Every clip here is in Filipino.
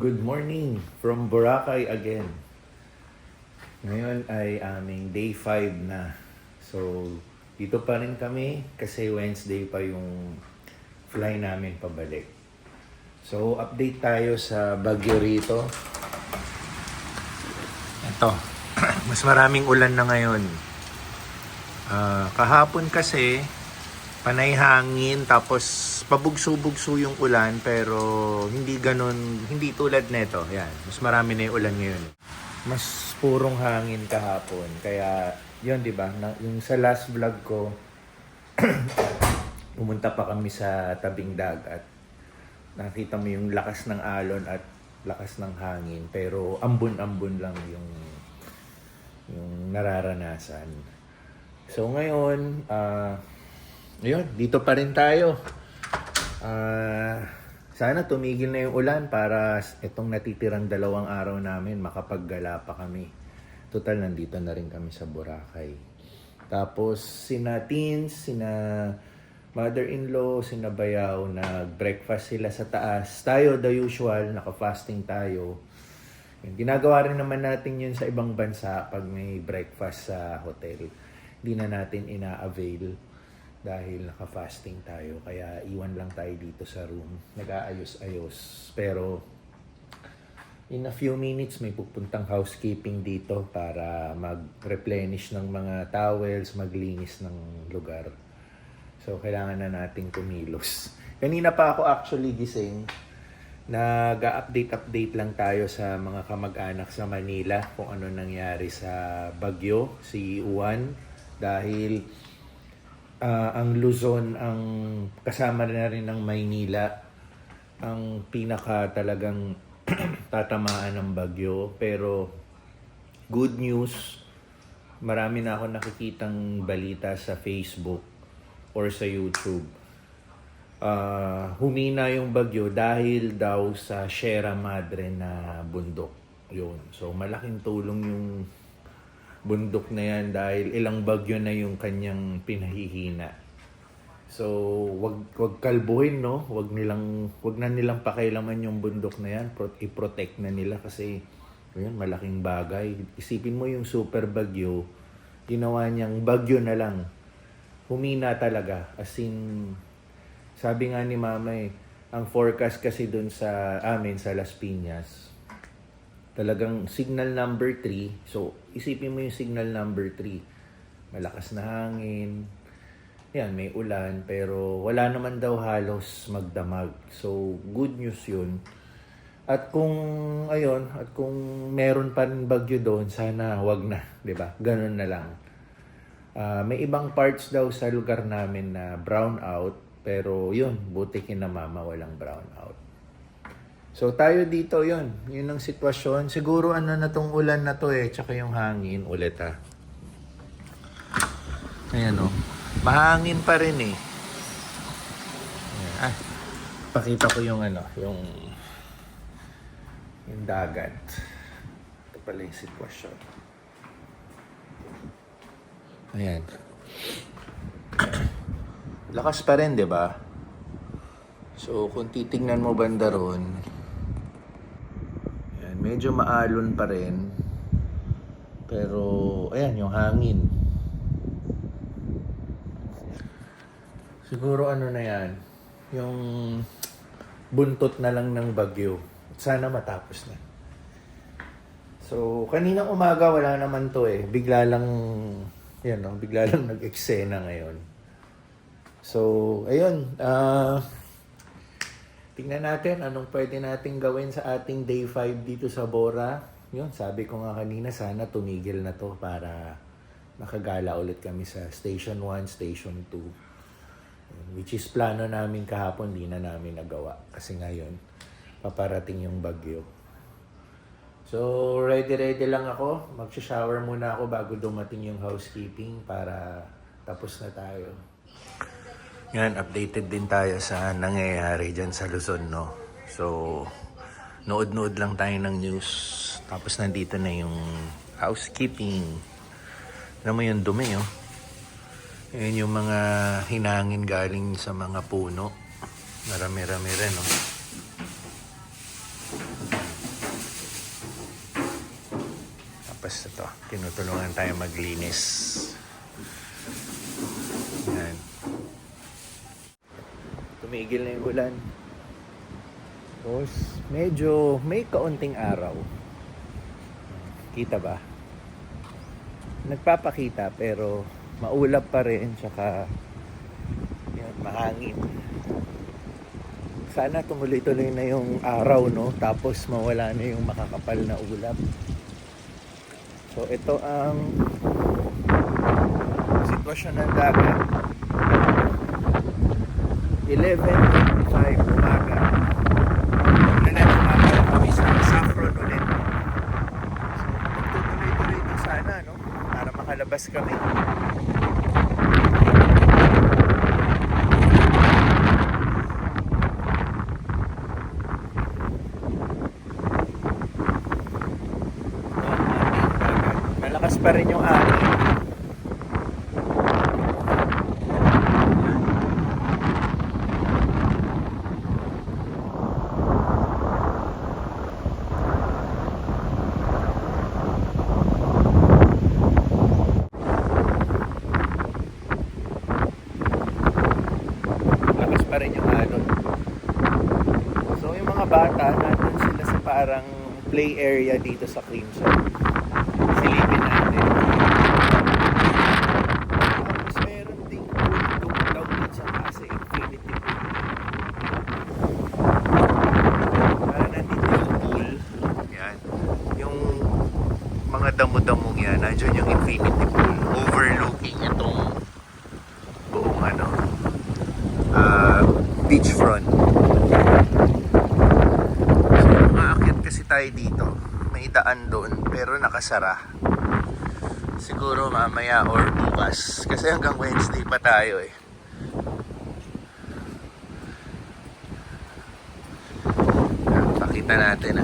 Good morning from Boracay again. Ngayon ay aming day 5 na. So, dito pa rin kami kasi Wednesday pa yung fly namin pabalik. So, update tayo sa Baguio rito. Ito, mas maraming ulan na ngayon. Kahapon kasi, panay hangin tapos pabugso-bugso yung ulan pero hindi ganun, hindi tulad nito. Yan, mas marami na yung ulan ngayon. Mas purong hangin kahapon. Kaya, yun, di ba? Yung sa last vlog ko, pumunta pa kami sa tabing dagat. Nakita mo yung lakas ng alon at lakas ng hangin. Pero ambon-ambon lang yung nararanasan. So ngayon, ayun, dito pa rin tayo. Sana tumigil na yung ulan para itong natitirang 2 araw namin makapaggala pa kami. Total, nandito na rin kami sa Boracay. Tapos, sina teens, sina mother-in-law, sina bayaw, nag-breakfast sila sa taas. Tayo, the usual, naka-fasting tayo. Yun, ginagawa rin naman natin yun sa ibang bansa pag may breakfast sa hotel. Hindi na natin ina-avail dahil naka-fasting tayo. Kaya iwan lang tayo dito sa room. Nag-aayos-ayos. Pero in a few minutes may pupuntang housekeeping dito para mag-replenish ng mga towels, maglinis ng lugar. So kailangan na nating kumilos. Kanina pa ako actually gising. Nag-update lang tayo sa mga kamag-anak sa Manila kung ano nangyari sa Baguio, si Juan. Dahil ang Luzon ang kasama na rin ng Maynila ang pinaka talagang tatamaan ng bagyo. Pero good news, marami na ako nakikitang balita sa Facebook or sa YouTube. Humina yung bagyo dahil daw sa Sierra Madre na bundok. Yun. So malaking tulong yung bundok na yan dahil ilang bagyo na yung kanyang pinahihina. So, wag kalbuhin, no? Wag na nilang pakailaman yung bundok na yan. I-protect na nila kasi yun, malaking bagay. Isipin mo yung super bagyo, ginawa niyang bagyo na lang. Humina talaga. As in, sabi nga ni Mama ang forecast kasi dun sa amin sa Las Piñas, talagang signal number 3. So, isipin mo yung signal number 3. Malakas na hangin. Yan, may ulan. Pero wala naman daw halos magdamag. So, good news yun. At kung meron pa rin bagyo doon, sana wag na. 'Di ba? Ganun na lang. May ibang parts daw sa lugar namin na brown out. Pero yun, buti kina Mama walang brown out. So tayo dito yun ang sitwasyon. Siguro na tong ulan na to tsaka yung hangin ulit Ayan mahangin pa rin Ayan. Pakita ko yung yung dagat. Ito pala yung sitwasyon. Ayan. Lakas pa rin, 'di ba? So kung titingnan mo banda ron, medyo maalon pa rin. Pero, ayan, yung hangin. Siguro na yan. Yung buntot na lang ng bagyo. Sana matapos na. So, kaninang umaga wala naman to Bigla lang, bigla lang nag-eksena ngayon. So, ayun. Tingnan natin anong pwede nating gawin sa ating day 5 dito sa Bora. Yun, sabi ko nga kanina, sana tumigil na to para makagala ulit kami sa Station 1, Station 2. Which is plano namin kahapon, di na namin nagawa. Kasi ngayon, paparating yung bagyo. So, ready lang ako. Mag-shower muna ako bago dumating yung housekeeping para tapos na tayo. Yan, updated din tayo sa nangyayari dyan sa Luzon, no? So, nood-nood lang tayo ng news. Tapos nandito na yung housekeeping. Alam mo yung dumi, Yan yung mga hinangin galing sa mga puno. Marami-rami rin, Tapos ito, tinutulungan tayo maglinis. Yan. Tumigil na yung ulan. Tapos medyo may kaunting araw. Kita ba? Nagpapakita pero maulap pa rin, tsaka yan, mahangin. Sana tumuloy-tuloy na yung araw, no? Tapos mawala na yung makakapal na ulap. So ito ang sitwasyon ng dagat. 11:55 umaga. Naglalakad kami sa Saffron ulit. So magtutuloy-tuloy ito sana, no? Para makalabas kami. Malakas pa rin yung hangin. Malakas pa rin yung alon. So yung mga bata, nandun sila sa parang play area dito sa Crimson. Silipin natin. Tapos meron ding pool daw din sa kasi infinity pool. Nandito yung pool. Yan. Yung mga damo-damong yan, nandiyan yung infinity pool overlooking itong buong beachfront. So maakyat kasi tayo dito. May daan doon pero nakasara. Siguro mamaya or bukas kasi hanggang Wednesday pa tayo eh. Pakita natin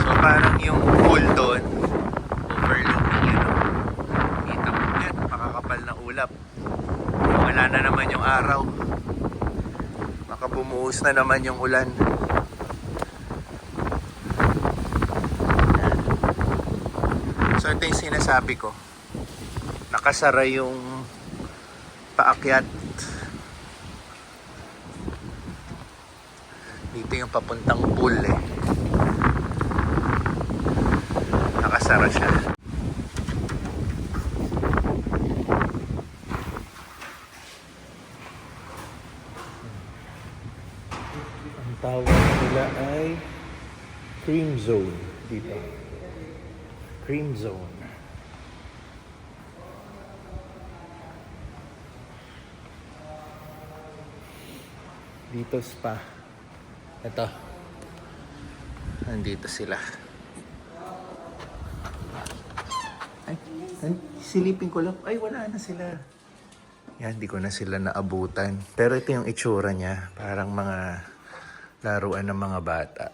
So parang yung pool doon overlooking yun. Kita mo yan, makakapal na ulap. Wala na naman yung araw. Baka bumuhos na naman yung ulan. So ito yung sinasabi ko. Nakasara yung paakyat. Dito yung papuntang pool eh. Nakasara siya. Ang tawag nila ay Cream Zone dito. Cream Zone. Dito spa. Ito. Nandito sila. Ay, silipin ko lang. Ay, wala na sila. Yan, di ko na sila naabutan. Pero ito yung itsura niya. Parang mga laruan ng mga bata.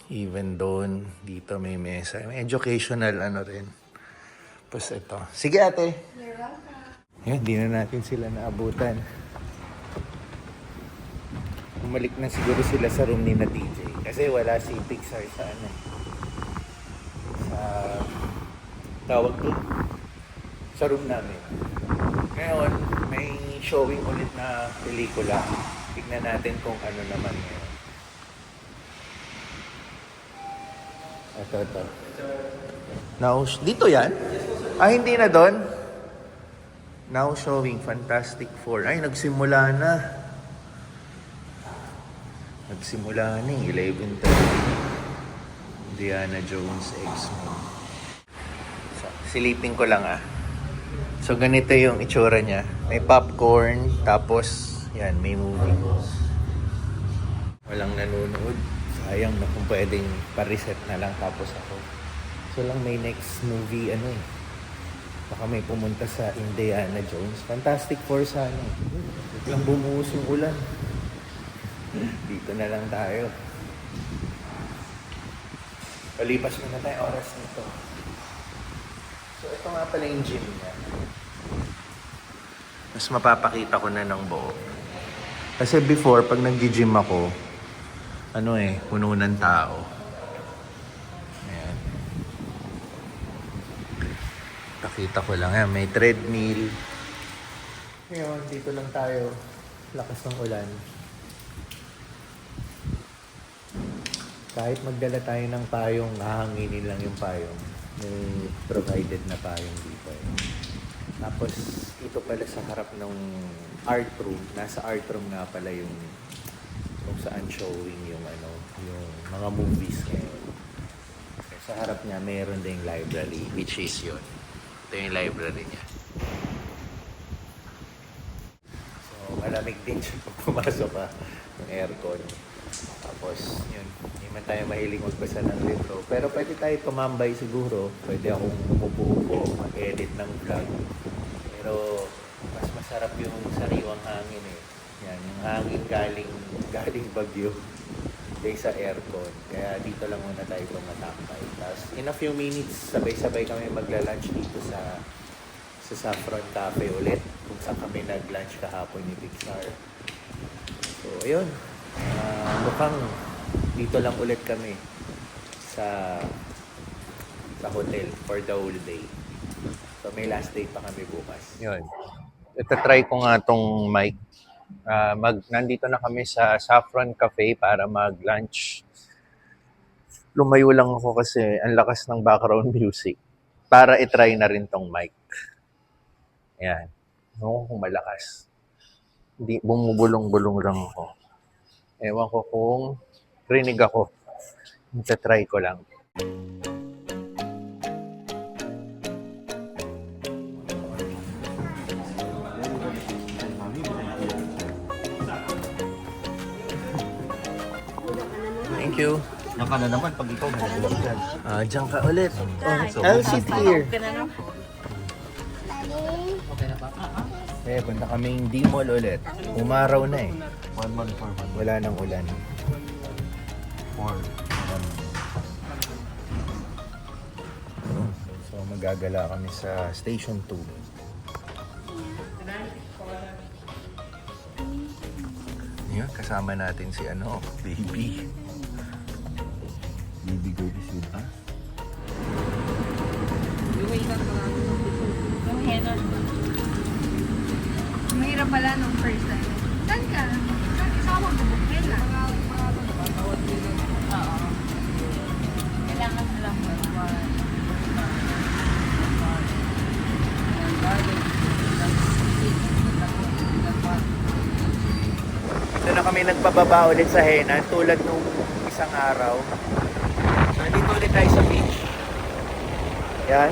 Even doon, dito may mesa. May educational rin. Tapos ito. Sige ate. You're welcome. Yan, di na natin sila naabutan. Umalik na siguro sila sa room ni na DJ. Kasi wala si Pixar sa sa tawag doon. Sa room namin. Ngayon, may showing ulit na pelikula. Tignan natin kung ano naman ngayon. Ito. Now, dito yan? Hindi na doon? Now showing Fantastic Four. Ay, nagsimula na. Nagsimula na 11:30. Indiana Jones X-Men. So, silipin ko lang So, ganito yung itsura niya. May popcorn, tapos, yan, may movie. Walang nanonood. Sayang na kung pwedeng pa-reset na lang tapos ako. So lang may next movie, baka may pumunta sa Indiana Jones. Fantastic Four sana. Biglang bumuhos yung ulan. Dito na lang tayo. Palipas mo na tayo oras nito. So ito nga pala yung gym niya. Mas mapapakita ko na ng buo. Kasi before, pag nag-gym ako, puno ng tao. Ayan. Pakita ko lang yan. May treadmill. Ngayon, dito lang tayo. Lakas ng ulan. Kahit magdala tayo ng payong, hahanginin lang yung payong. May provided na payong dito. Tapos, ito pala sa harap ng art room. Nasa art room nga pala yung kung saan showing yung yung mga movies ngayon. Okay, sa harap niya, mayroon ding library, which is yun. Ito yung library niya. So, malamig din siya pag pumasok ka ng aircon. Tapos, yun, hindi man tayo mahiling magbasa ng libro. Pero pwede tayo tumambay siguro. Pwede akong umupo-upo, mag-edit ng vlog. Pero, mas masarap yung sariwang hangin eh. Yan, yung hangin galing Baguio kaysa aircon. Kaya dito lang muna tayo tumatambay. Tapos, in a few minutes, sabay-sabay kami magla-lunch dito sa Saffron Cafe ulit. Kung saan kami nag-lunch kahapon ni Pixar. So, ayun. Mukhang dito lang ulit kami sa hotel for the whole day. So may last day pa kami bukas. Yun. Ito try ko nga tong mic. Nandito na kami sa Saffron Cafe para mag-lunch. Lumayo lang ako kasi ang lakas ng background music para itry na rin tong mic. Ayan. Kung malakas. Hindi, bumubulong-bulong lang ako. Ewan ko kung rinig ako. Try ko lang. Thank you. Yan ka na naman pag ikaw nalaglag dyan. Diyan ka ulit. So, I'll sit here. okay na ba? Punta kaming D-Mall ulit. Umaraw na eh. 1 month for 1 month. Wala nang ulan. 4. So magagala kami sa Station 2. Yun, kasama natin si Baby. Baby girl is with us. Yung henna. Mahirap pala nung first time. Saan ka? Saan ka magbubuk henna? Oo. Kailangan alam mo. Ito na kami nagpababa ulit sa Henan tulad nung isang araw. So, nandito ulit tayo sa beach. Yan.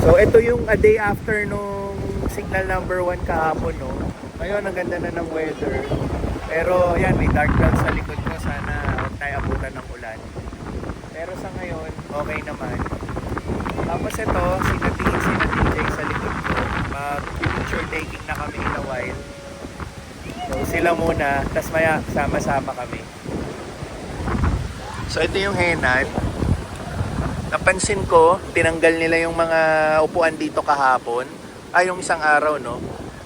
So, ito yung a day after nung signal number 1 kahapon, no? Ngayon, ang ganda na ng weather. Pero, yan, may dark clouds sa likod ko. Sana huwag tayo abutan ng ulan. Pero sa ngayon, okay naman. Tapos ito, sina TJ sa likod ko. Mag-picture taking na kami in a while. So, sila muna, tas maya sama-sama kami. So, ito yung Henan. Napansin ko, tinanggal nila yung mga upuan dito kahapon. Yung isang araw, no?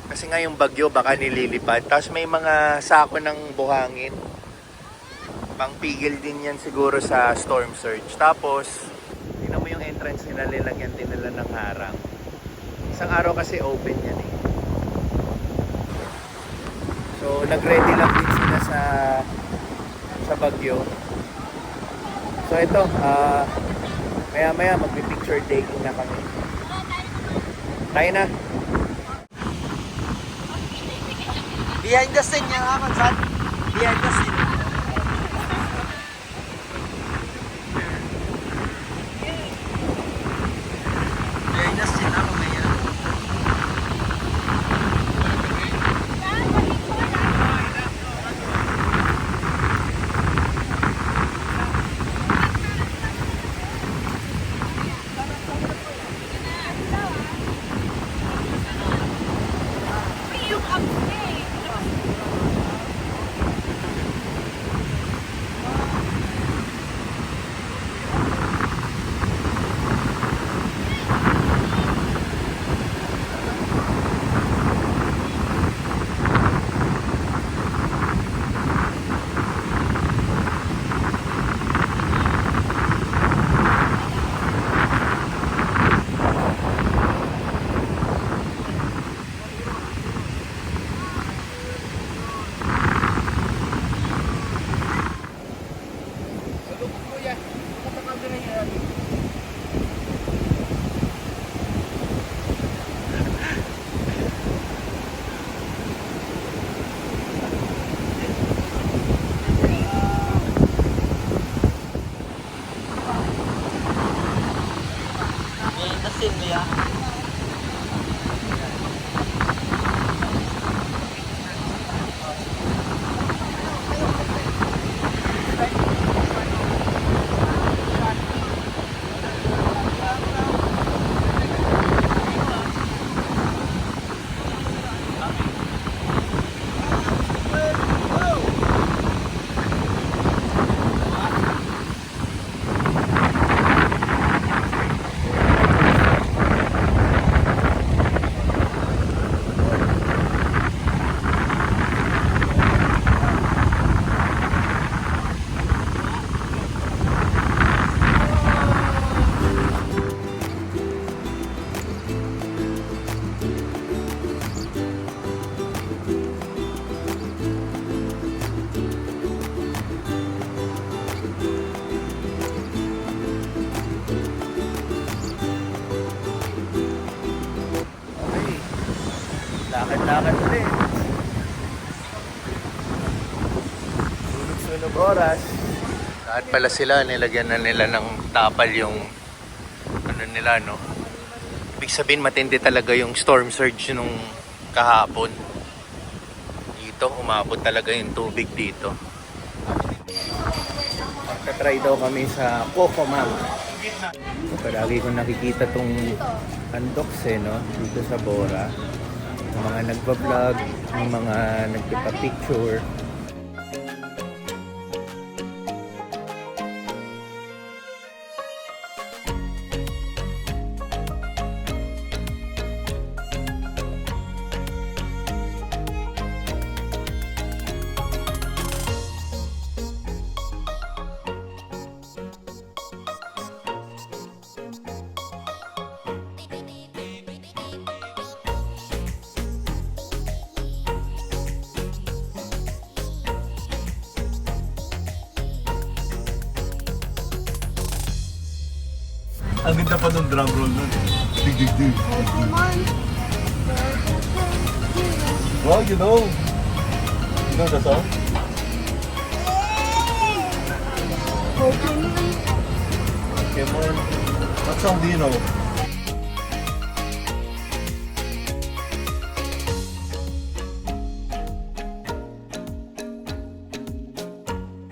Kasi nga yung bagyo, baka nililipad. Tapos may mga sako ng buhangin. Pangpigil din yan siguro sa storm surge. Tapos, tingnan mo yung entrance nila, nilagyan din nila ng harang. Isang araw kasi open yan eh. So, nag-ready lang din sila sa bagyo. So, ito, maya-maya magpi-picture taking na kami. Tayo na. Behind the scene yan ako, son. Behind the scene. Behind the scene ako ngayon. Lakad ulit. Sunog-sunog oras. Lahat pala sila, nilagyan na nila ng tapal yung ano nila, no? Ibig sabihin, matindi talaga yung storm surge nung kahapon. Dito, umabot talaga yung tubig dito. Magta-try daw kami sa Cocomam. Palagi ko nakikita tong Andox no? Dito sa Bora. Yung mga nagpa-vlog, yung mga nagpa-picture. Ang ganda pa ng drum roll nun. Dig, dig, dig. Well, you know the song? Pokemon. What song do you know?